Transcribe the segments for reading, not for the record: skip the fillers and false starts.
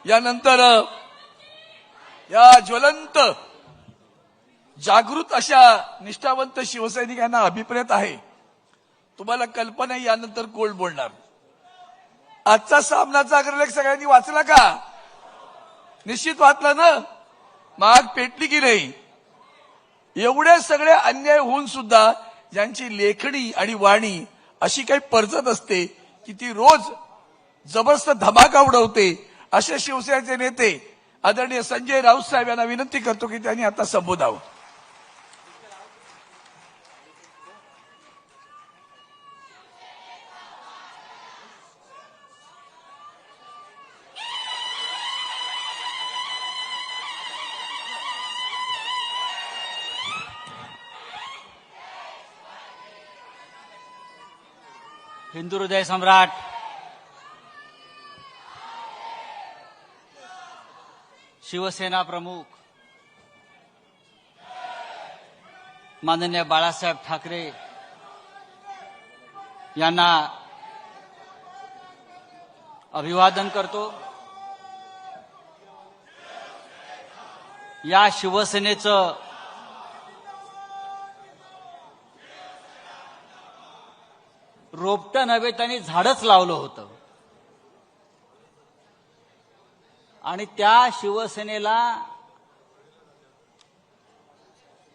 यानंतर या ज्वलंत जागृत अशा निष्ठावंत शिवसैनिकांना अभिप्रेत आहे. तुम्हाला कल्पना आहे यानंतर कोण बोलणार. आजचा सामनाचा अग्रलेख सगळ्यांनी वाचला का? निश्चित वाचला ना. माग पेटली की नाही? एवढे सगळे अन्याय होऊन सुद्धा ज्यांची लेखणी आणि वाणी अशी काही परजत असते की ती रोज जबरदस्त धमाका उडवते, असे शिवसेनेचे नेते आदरणीय संजय राऊत साहेब यांना विनंती करतो की त्यांनी आता संबोधावं. हिंदू हृदय सम्राट शिवसेना प्रमुख माननीय बाळासाहेब ठाकरे यांना अभिवादन करतो. या शिवसेनेचं रोपटं नव्हे त्यांनी झाडच लावलं होतं आणि त्या शिवसेनेला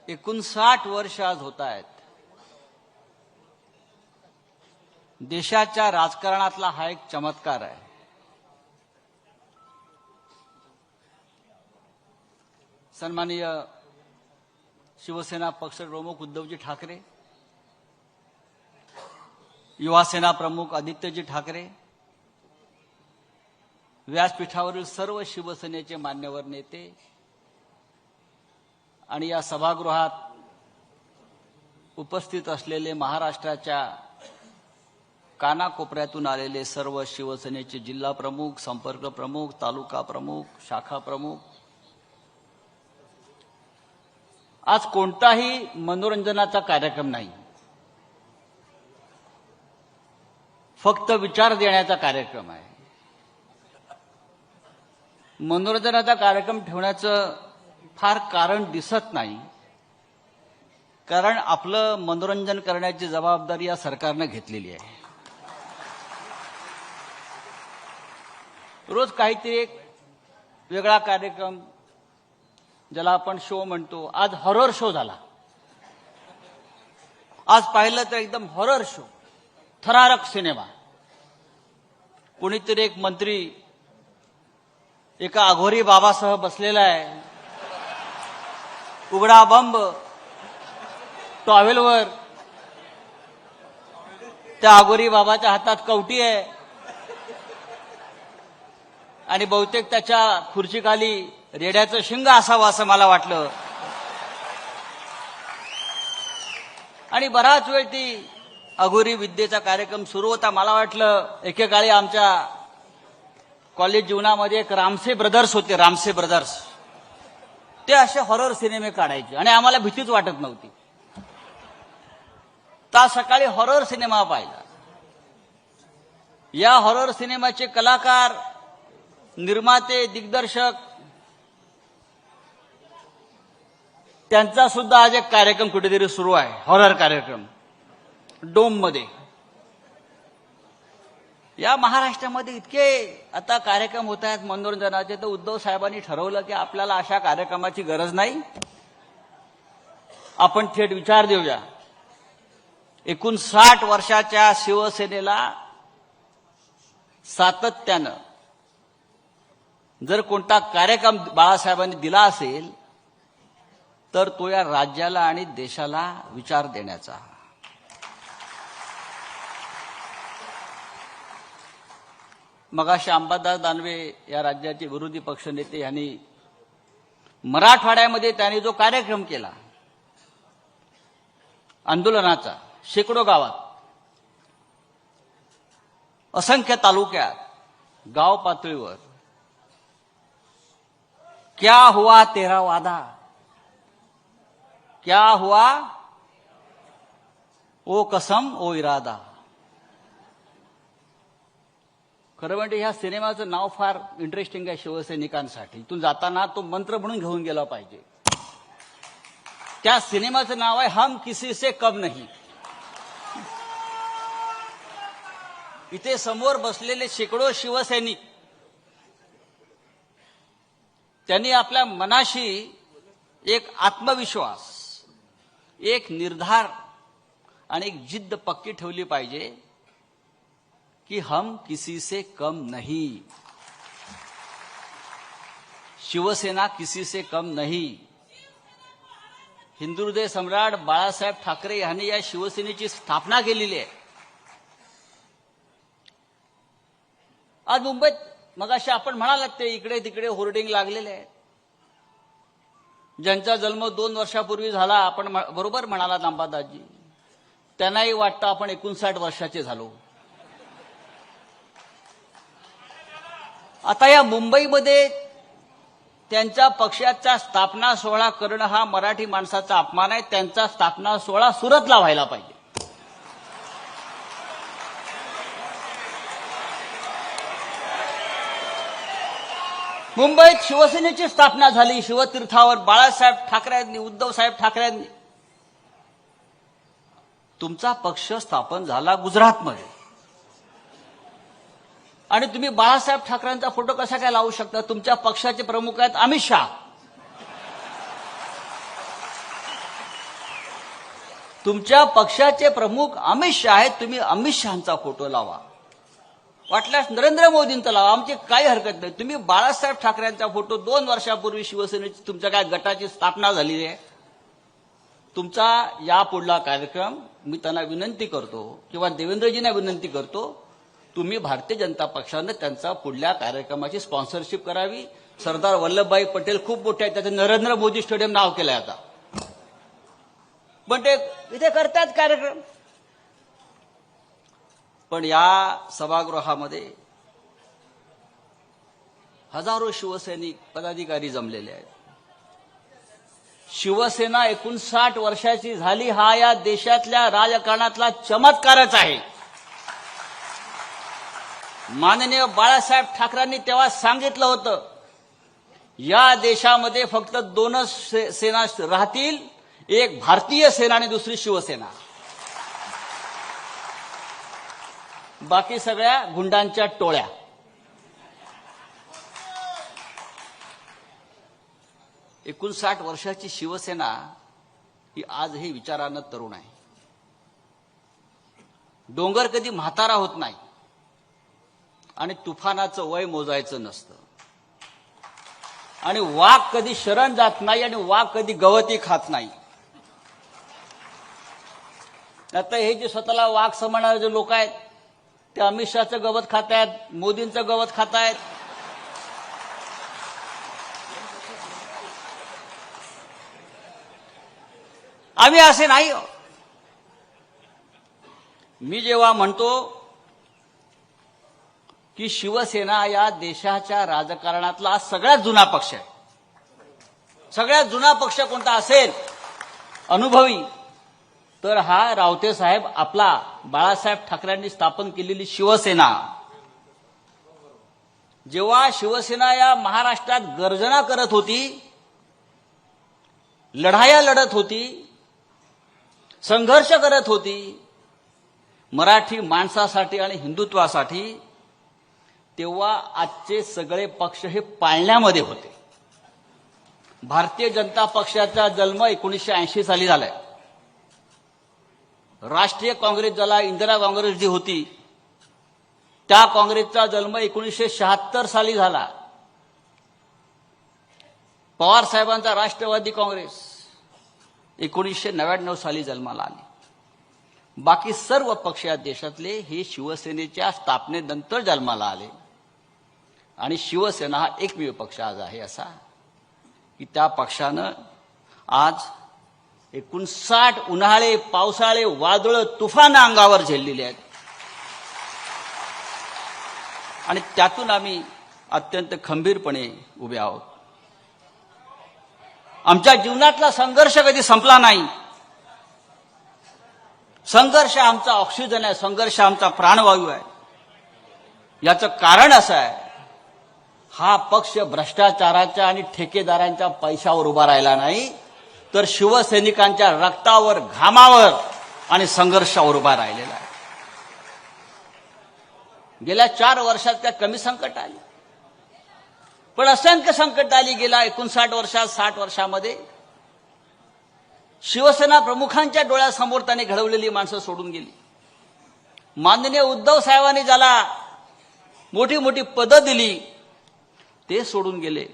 59 वर्ष आज होत आहेत. देशाच्या राजकारणातला हा एक चमत्कार आहे. सन्माननीय शिवसेना पक्ष प्रमुख उद्धवजी ठाकरे, युवासेना प्रमुख आदित्यजी ठाकरे, व्यासपीठावरील सर्व शिवसेनेचे मान्यवर नेते आणि या सभागृहात उपस्थित असलेले महाराष्ट्राच्या कानाकोपऱ्यातून आलेले सर्व शिवसेनेचे जिल्हा प्रमुख, संपर्क प्रमुख, तालुका प्रमुख, शाखा प्रमुख, आज कोणताही मनोरंजनाचा कार्यक्रम नाही, फक्त विचार देण्याचा कार्यक्रम आहे. मनोरंजनाचा कार्यक्रम ठेवण्याचं फार कारण दिसत नाही, कारण आपलं मनोरंजन करण्याची जबाबदारी या सरकारनं घेतलेली आहे. रोज काहीतरी एक वेगळा कार्यक्रम, ज्याला आपण शो म्हणतो. आज हॉरर शो झाला. आज पाहिलं तर एकदम हॉरर शो, थरारक सिनेमा. कोणीतरी एक मंत्री एका अघोरी बाबासह बसलेला आहे, उघडा बंब टॉवेलवर, त्या अघोरी बाबाच्या हातात कवटी आहे आणि बहुतेक त्याच्या खुर्चीखाली रेड्याचं शिंग असावं असं मला वाटलं. आणि बराच वेळ ती अघोरी विद्येचा कार्यक्रम सुरू होता. मला वाटलं एकेकाळी आमच्या कॉलेज जीवनामध्ये एक रामसे ब्रदर्स होते, रामसे ब्रदर्स. ते असे हॉरर सिनेमे काढायचे आणि आम्हाला भीतीच वाटत नव्हती. तर सकाळी हॉरर सिनेमा पाहिला. या हॉरर सिनेमाचे कलाकार, निर्माते, दिग्दर्शक, त्यांचा सुद्धा आज एक कार्यक्रम कुठेतरी सुरू आहे, हॉरर कार्यक्रम डोम मध्ये. या महाराष्ट्रामध्ये इतके आता कार्यक्रम होत आहेत मनोरंजनाचे, तर उद्धव साहेबांनी ठरवलं की आपल्याला अशा कार्यक्रमाची गरज नाही, आपण थेट विचार देऊया. 59 वर्षाच्या शिवसेनेला सातत्यानं जर कोणता कार्यक्रम बाळासाहेबांनी दिला असेल तर तो या राज्याला आणि देशाला विचार देण्याचा. मगाशी अंबादास दानवे या राज्याचे विरोधी पक्षनेते यांनी मराठवाड्यामध्ये त्यांनी जो कार्यक्रम केला आंदोलनाचा, शेकडो गावात, असंख्य तालुक्यात, गाव पातळीवर, क्या हुआ तेरा वादा, क्या हुआ ओ कसम ओ इरादा. खरं म्हणजे ह्या सिनेमाचं नाव फार इंटरेस्टिंग आहे शिवसैनिकांसाठी. इथून जाताना तो मंत्र म्हणून घेऊन गेला पाहिजे. त्या सिनेमाचं नाव आहे हम किसी से कम नहीं. इथे समोर बसलेले शेकडो शिवसैनिक त्यांनी आपल्या मनाशी एक आत्मविश्वास, एक निर्धार आणि एक जिद्द पक्की ठेवली पाहिजे की हम किसी से कम नहीं. शिवसेना किसी से कम नहीं. हिंदुहृदय सम्राट बाळासाहेब ठाकरे यांनी या शिवसेनेची स्थापना केलेली आहे. आज मुंबईत मगाशी आपण म्हणालात ते इकडे तिकडे होर्डिंग लागलेले आहेत. ज्यांचा जन्म 2 वर्षापूर्वी झाला, आपण बरोबर म्हणालात अंबादासजी, त्यांनाही वाटतं आपण 59 वर्षाचे झालो. आता या मुंबईमध्ये त्यांच्या पक्षाचा स्थापना सोहळा करणं हा मराठी माणसाचा अपमान आहे. त्यांचा स्थापना सोहळा सुरतला व्हायला पाहिजे. मुंबईत शिवसेनेची स्थापना झाली शिवतीर्थावर बाळासाहेब ठाकरेंनी, उद्धवसाहेब ठाकरेंनी. तुमचा पक्ष स्थापन झाला गुजरातमध्ये आणि तुम्ही बाळासाहेब ठाकरेंचा फोटो कसा काय लावू शकता? तुमच्या पक्षाचे प्रमुख आहेत अमित शहा. तुमच्या पक्षाचे प्रमुख अमित शहा आहेत. तुम्ही अमित शहांचा फोटो लावा, वाटल्यास नरेंद्र मोदींचा लावा, आमची काही हरकत नाही. तुम्ही बाळासाहेब ठाकरेंचा फोटो 2 वर्षापूर्वी शिवसेनेची तुमच्या काय गटाची स्थापना झालेली आहे. तुमचा यापुढला कार्यक्रम मी त्यांना विनंती करतो किंवा देवेंद्रजींना विनंती करतो, तुम्ही भारतीय जनता पक्षानं त्यांचा पुढल्या कार्यक्रमाची स्पॉन्सरशिप करावी. सरदार वल्लभभाई पटेल खूप मोठे आहेत, त्याचं नरेंद्र मोदी स्टेडियम नाव केलंय आता, पण ते इथे करतात कार्यक्रम. पण या सभागृहामध्ये हजारो शिवसैनिक पदाधिकारी जमलेले आहेत. शिवसेना 59 वर्षाची झाली हा या देशातल्या राजकारणातला चमत्कारच आहे. माननीय बाळासाहेब ठाकरेंनी तेव्हा सांगितलं होतं, या देशामध्ये फक्त 2च सेना राहतील, एक भारतीय सेना आणि दुसरी शिवसेना. बाकी सगळ्या गुंडांच्या टोळ्या. – 59 वर्षाची शिवसेना ही आजही विचारानं तरुण आहे. डोंगर कधी म्हातारा होत नाही आणि तुफानाचं वय मोजायचं नसतं आणि वाघ कधी शरण जात नाही आणि वाघ कधी गवती खात नाही. आता हे जे स्वतःला वाघ समजणारे जे लोक आहेत ते अमित शहाचं गवत खातायत, मोदींचं गवत खातायत. आम्ही असे नाही. मी जेव्हा म्हणतो की शिवसेना या देशाच्या राजकारणातला सगळ्यात जुना पक्ष आहे, सगळ्यात जुना पक्ष कोणता असेल अनुभवी, तर हा रावते साहेब आपला बाळासाहेब ठाकरेंनी स्थापन केलेली शिवसेना. जेव्हा शिवसेना या महाराष्ट्रात गर्जना करत होती, लढाया लढत होती, संघर्ष करत होती मराठी माणसासाठी आणि हिंदुत्वासाठी, तेव्हा आजचे सगळे पक्ष हे पाळण्यामध्ये होते. भारतीय जनता पक्षाचा जन्म 1980 साली झालाय. राष्ट्रीय काँग्रेस ज्याला इंदिरा काँग्रेस जी होती त्या काँग्रेसचा जन्म 1976 साली झाला. पवार साहेबांचा राष्ट्रवादी काँग्रेस 1999 साली जन्माला आली. बाकी सर्व पक्ष या देशातले हे शिवसेनेच्या स्थापनेनंतर जन्माला आले आणि शिवसेना हा एकमेव पक्ष आज आहे असा की त्या पक्षानं आज 59 उन्हाळे, पावसाळे, वादळ, तुफान अंगावर झेललेले आहेत आणि त्यातून आम्ही अत्यंत खंबीरपणे उभे आहोत. आमच्या जीवनातला संघर्ष कधी संपला नाही. संघर्ष आमचा ऑक्सिजन आहे, संघर्ष आमचा प्राणवायू आहे. याचं कारण असं आहे, हा पक्ष भ्रष्टाचाराच्या आणि ठेकेदारांच्या पैशावर उभा राहिला नाही, तर शिवसैनिकांच्या रक्तावर, घामावर आणि संघर्षावर उभा राहिलेला आहे. गेल्या 4 वर्षात काय कमी संकट आली, पण असंख्य संकट आली. गेल्या 59 वर्षात, 60 वर्षामध्ये शिवसेना प्रमुखांच्या डोळ्यासमोर त्यांनी घडवलेली माणसं सोडून गेली. माननीय उद्धव साहेबांनी ज्याला मोठी मोठी पदं दिली ते सोडून गेले.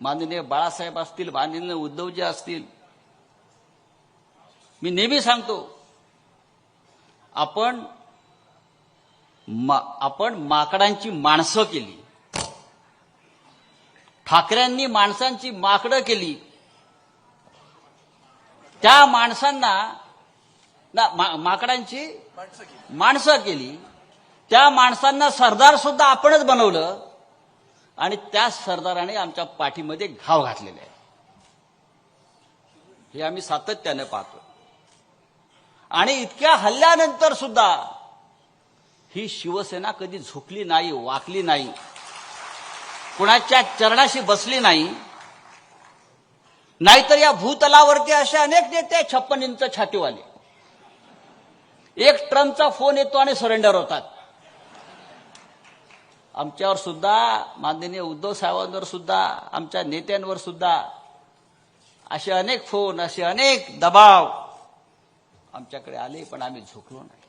माननीय बाळासाहेब असतील, माननीय उद्धवजी असतील. मी नेहमी सांगतो, आपण माकडांची माणसं केली. ठाकरेंनी माणसांची माकडं केली. त्या माणसांना माकडांची माणसं केली. त्या माणसांना सरदार सुद्धा आपणच बनवलं आणि त्या सरदाराने आमच्या पाठीमध्ये घाव घातलेले आहे. हे आम्ही सातत्याने पाहतो. आणि इतक्या हल्ल्यानंतर सुद्धा ही शिवसेना कधी झुकली नाही, वाकली नाही, कुणाच्या चरणाशी बसली नाही. नाहीतर या भूतलावरती असे अनेक नेते 56 इंच छातीवाले, एक ट्रम्पचा फोन येतो आणि सरेंडर होतात. आमच्यावर सुद्धा, माननीय उद्धव साहेबांवर सुद्धा, आमच्या नेत्यांवर सुद्धा असे अनेक फोन, असे अनेक दबाव आमच्याकडे आले, पण आम्ही झुकलो नाही.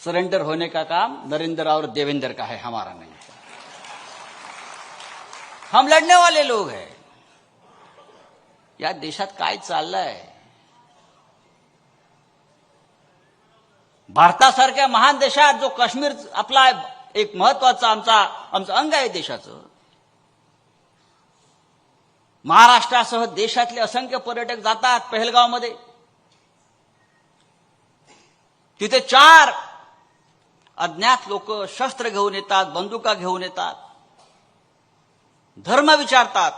सरेंडर होने का काम नरेंद्र और देवेंद्र का है, हमारा नहीं. हम लढने वाले लोग हैं. या देशात काय चाललंय? भारतासारख्या महान देशात जो काश्मीर आपला एक महत्वाचा आमचं अंग आहे देशाचं, महाराष्ट्रासह देशातले असंख्य पर्यटक जातात पहलगावमध्ये. तिथे 4 अज्ञात लोक शस्त्र घेऊन येतात, बंदुका घेऊन येतात, धर्म विचारतात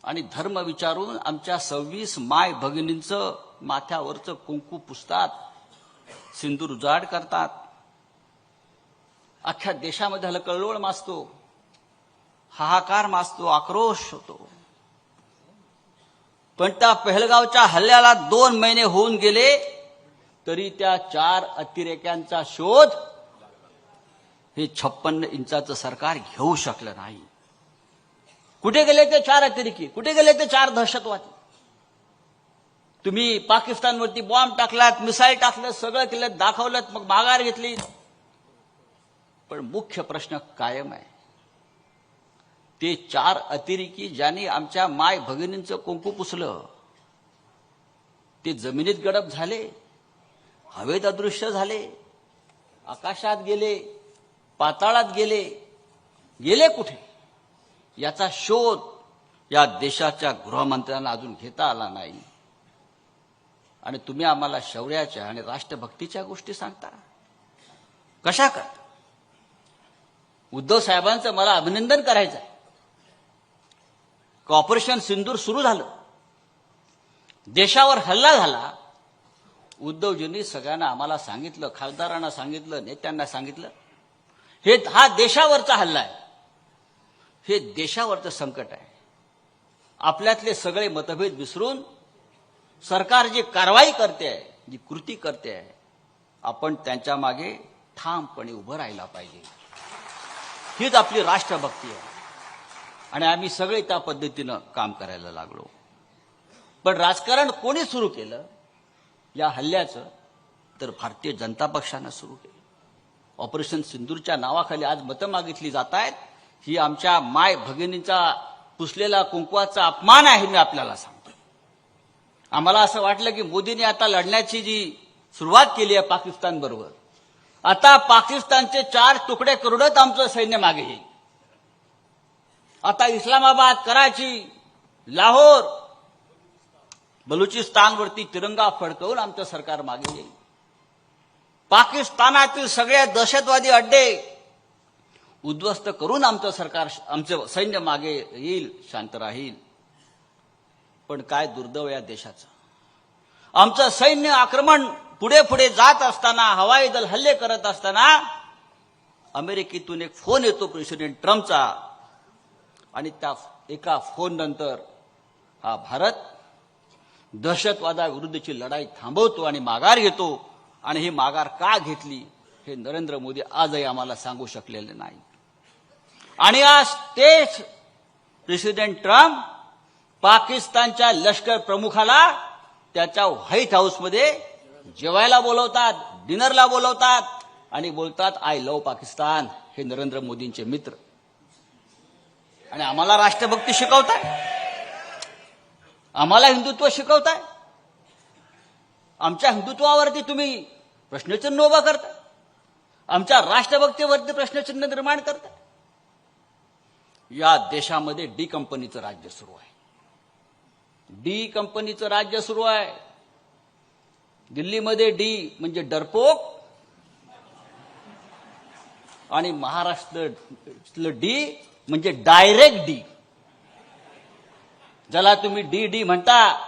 आणि धर्म विचारून आमच्या 26 माय भगिनींचं माथ्यावरचं कुंकू पुसतात, सिंदूर उजाड करतात. अख्ख्या देशामध्ये हलकल्लोळ माजतो, हाहाकार माजतो, आक्रोश होतो. पण त्या पहलगावच्या हल्ल्याला 2 महिने होऊन गेले तरी त्या 4 अतिरेक्यांचा शोध हे 56 इंचाचं सरकार घेऊ शकलं नाही. कुठे गेले ते 4 अतिरेकी? कुठे गेले ते 4 दहशतवादी? तुम्ही पाकिस्तानवरती बॉम्ब टाकलात, मिसाईल टाकलं, सगळं केलं, दाखवलं, मग माघार घेतली. पण मुख्य प्रश्न कायम आहे. ते 4 अतिरेकी ज्यांनी आमच्या माय भगिनींचं कुंकू पुसलं, ते जमिनीत गडप झाले, हवेत अदृश्य झाले, आकाशात गेले, पाताळात गेले. गेले कुठे याचा शोध या देशाच्या गृहमंत्र्यांना अजून घेता आला नाही. आणि तुम्ही आम्हाला शौर्याच्या आणि राष्ट्रभक्तीच्या गोष्टी सांगता कशा करता? उद्धव साहेबांचं मला अभिनंदन करायचं आहे. ऑपरेशन सिंदूर सुरू झालं, देशावर हल्ला झाला. उद्धवजींनी सगळ्यांना आम्हाला सांगितलं, खासदारांना सांगितलं, नेत्यांना सांगितलं, हा देशावरचा हल्ला आहे, हे देशावरचं संकट आहे. आपल्यातले सगळे मतभेद विसरून सरकार जी कारवाई करते आहे, जी कृती करते आहे, आपण त्यांच्या मागे ठामपणे उभं राहायला पाहिजे. हीच आपली राष्ट्रभक्ती आहे. आणि आम्ही सगळे त्या पद्धतीनं काम करायला लागलो. पण राजकारण कोणी सुरू केलं या हल्ल्याचं? तर भारतीय जनता पक्षानं सुरू केलं. ऑपरेशन सिंदूरच्या नावाखाली आज मतं मागितली जात आहेत. ही आमच्या माय भगिनींचा पुसलेला कुंकवाचा अपमान आहे. मी आपल्याला सांगतो, आम्हाला असं वाटलं की मोदींनी आता लढण्याची जी सुरुवात केली आहे पाकिस्तान बरोबर, आता पाकिस्तानचे 4 तुकडे करूनच आमचं सैन्य मागे येईल. आता इस्लामाबाद, कराची, लाहोर, बलुचिस्तानवरती तिरंगा फडकवून आमचं सरकार मागे येईल. पाकिस्तानातील सगळे दहशतवादी अड्डे उद्ध्वस्त करून आमचं सरकार, आमचं सैन्य मागे येईल, शांत राहील. पण काय दुर्दैव या देशाचं, आमचं सैन्य आक्रमण पुढे पुढे जात असताना, हवाई दल हल्ले करत असताना अमेरिकेतून एक फोन येतो प्रेसिडेंट ट्रम्पचा, आणि त्या एका फोन नंतर हा भारत दहशतवादाविरुद्धची लढाई थांबवतो आणि माघार घेतो. आणि ही माघार का घेतली हे नरेंद्र मोदी आजही आम्हाला सांगू शकलेले नाही. आणि आज तेच प्रेसिडेंट ट्रम्प पाकिस्तानच्या लष्कर प्रमुखाला त्याच्या व्हाईट हाऊसमध्ये जेवायला बोलवतात, डिनरला बोलवतात आणि बोलतात आय लव्ह पाकिस्तान. हे नरेंद्र मोदींचे मित्र. आणि आम्हाला राष्ट्रभक्ती शिकवताय, आम्हाला हिंदुत्व शिकवताय. आमच्या हिंदुत्वावरती तुम्ही प्रश्नचिन्ह उभा करताय, आमच्या राष्ट्रभक्तीवरती प्रश्नचिन्ह निर्माण करताय. या देशामध्ये डी कंपनीचं राज्य सुरू आहे. डी कंपनीचं राज्य सुरू आहे. दिल्लीमध्ये डी म्हणजे डरपोक आणि महाराष्ट्रातलं डी म्हणजे डायरेक्ट डी, ज्याला तुम्ही डी डी म्हणता.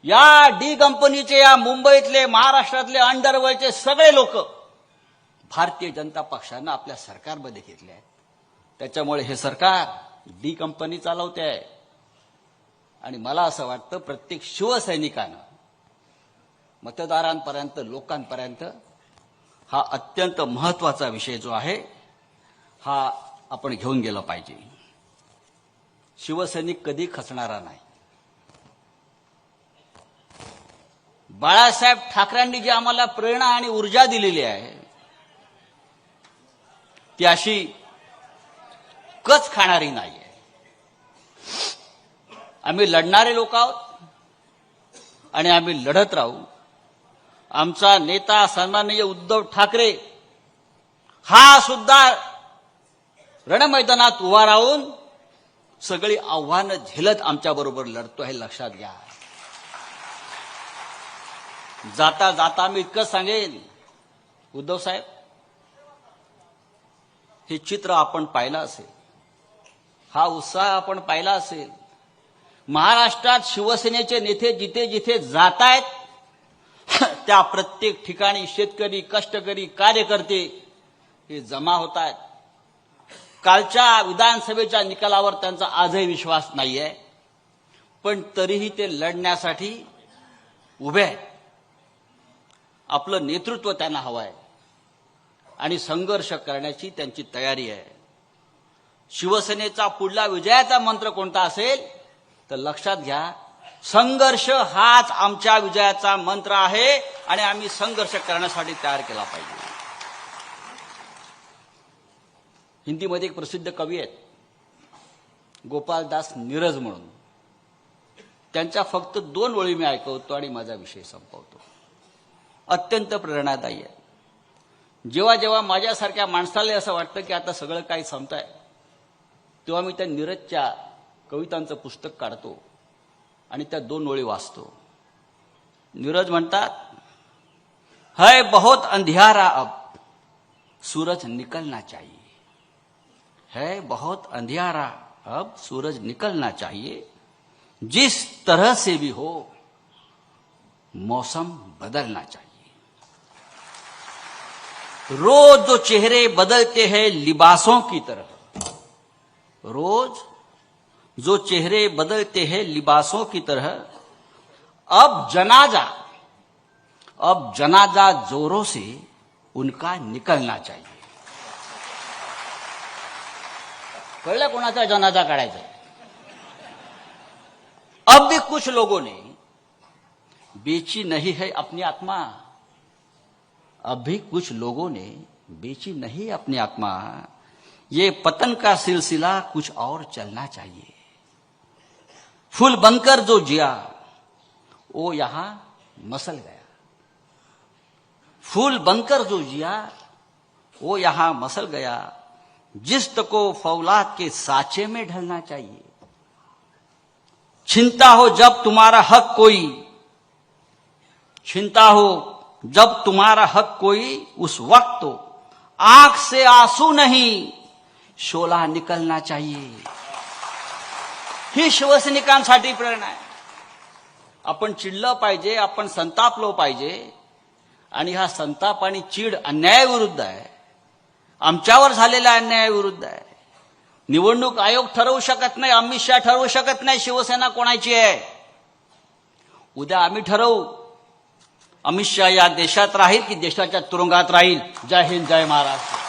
या डी कंपनीचे, या मुंबईतले, महाराष्ट्रातले अंडरवर्ल्डचे सगळे लोक भारतीय जनता पक्षानं आपल्या सरकारमध्ये घेतले आहेत. त्याच्यामुळे हे सरकार डी कंपनी चालवते आहे. आणि मला असं वाटतं प्रत्येक शिवसैनिकानं मतदारांपर्यंत, लोकांपर्यंत हा अत्यंत महत्वाचा विषय जो आहे हा आपण घेऊन गेला पाहिजे. शिवसैनिक कधी खचणारा नाही. बाळासाहेब ठाकरेंनी जी आम्हाला प्रेरणा आणि ऊर्जा दिलेली आहे ती अशी कच खाणारी नाही आहे. आम्ही लढणारे लोक आहोत आणि आम्ही लढत राहू. आमचा नेता सन्माननीय उद्धव ठाकरे हा सुद्धा रणमैदानात उभा राहून सगळी आव्हानं झेलत आमच्याबरोबर लढतो हे लक्षात घ्या. जाता जाता मी इतकं सांगेन, उद्धव साहेब, हे चित्र आपण पाहिलं असेल, हा उत्साह आपण पाहिला असेल. महाराष्ट्रात शिवसेनेचे नेते जिथे जिथे जात आहेत त्या प्रत्येक ठिकाणी शेतकरी, कष्टकरी, कार्यकर्ते हे जमा होत आहेत. कालच्या विधानसभेच्या निकालावर त्यांचा आजही विश्वास नाहीये, पण तरीही ते लढण्यासाठी उभे आहेत. आपलं नेतृत्व त्यांना हवं आहे आणि संघर्ष करण्याची त्यांची तयारी आहे. शिवसेनेचा पुढला विजयाचा मंत्र कोणता असेल तर लक्षात घ्या, संघर्ष हाच आमच्या विजयाचा मंत्र आहे आणि आम्ही संघर्ष करण्यासाठी तयार केला पाहिजे. हिंदीमध्ये एक प्रसिद्ध कवी आहेत गोपालदास नीरज म्हणून. त्यांच्या फक्त 2 ओळी मी ऐकवतो आणि माझा विषय संपवतो. अत्यंत प्रेरणादायी आहे. जेव्हा जेव्हा माझ्यासारख्या माणसाला असं वाटतं की आता सगळं काही संपतंय, तेव्हा मी त्या नीरजच्या कवितांचं पुस्तक काढतो आणि त्या 2 ओळी वाचतो. नीरज म्हणतात, है बहुत अंधियारा अब सूरज निकलना चाहिए, है बहुत अंधियारा अब सूरज निकलना चाहिए, जिस तरह से भी हो मौसम बदलना चाहिए. रोज जो चेहरे बदलते हैं लिबासों की तरह, रोज जो चेहरे बदलते हैं लिबासों की तरह, अब जनाजा जोरों से उनका निकलना चाहिए. कळलं कोणाचा जनाजा काढायचा? अब भी कुछ लोगों ने बेची नहीं है अपनी आत्मा, अब भी कुछ लोगों ने बेची नहीं अपनी आत्मा, ये पतन का सिलसिला कुछ और चलना चाहिए. फूल बनकर जो जिया वो यहां मसल गया, फूल बनकर जो जिया वो यहां मसल गया, जिस्त को फौलाद के साचे में ढलना चाहिए. छीनता हो जब तुम्हारा हक कोई, छीनता हो जब तुम्हारा हक कोई, उस वक्त तो आंख से आंसू नहीं शोला निकलना चाहिए. ही शिवसैनिकांसाठी प्रेरणा आहे. आपण चिडलं पाहिजे, आपण संतापलो पाहिजे, आणि हा संताप आणि चीड अन्यायाविरुद्ध आहे, आमच्यावर झालेल्या अन्यायाविरुद्ध आहे. निवडणूक आयोग ठरवू शकत नाही, अमित शहा ठरवू शकत नाही शिवसेना कोणाची आहे. उद्या आम्ही ठरवू, अमित शहा या देशात राहील की देशाच्या तुरुंगात राहील. जय हिंद, जय महाराष्ट्र.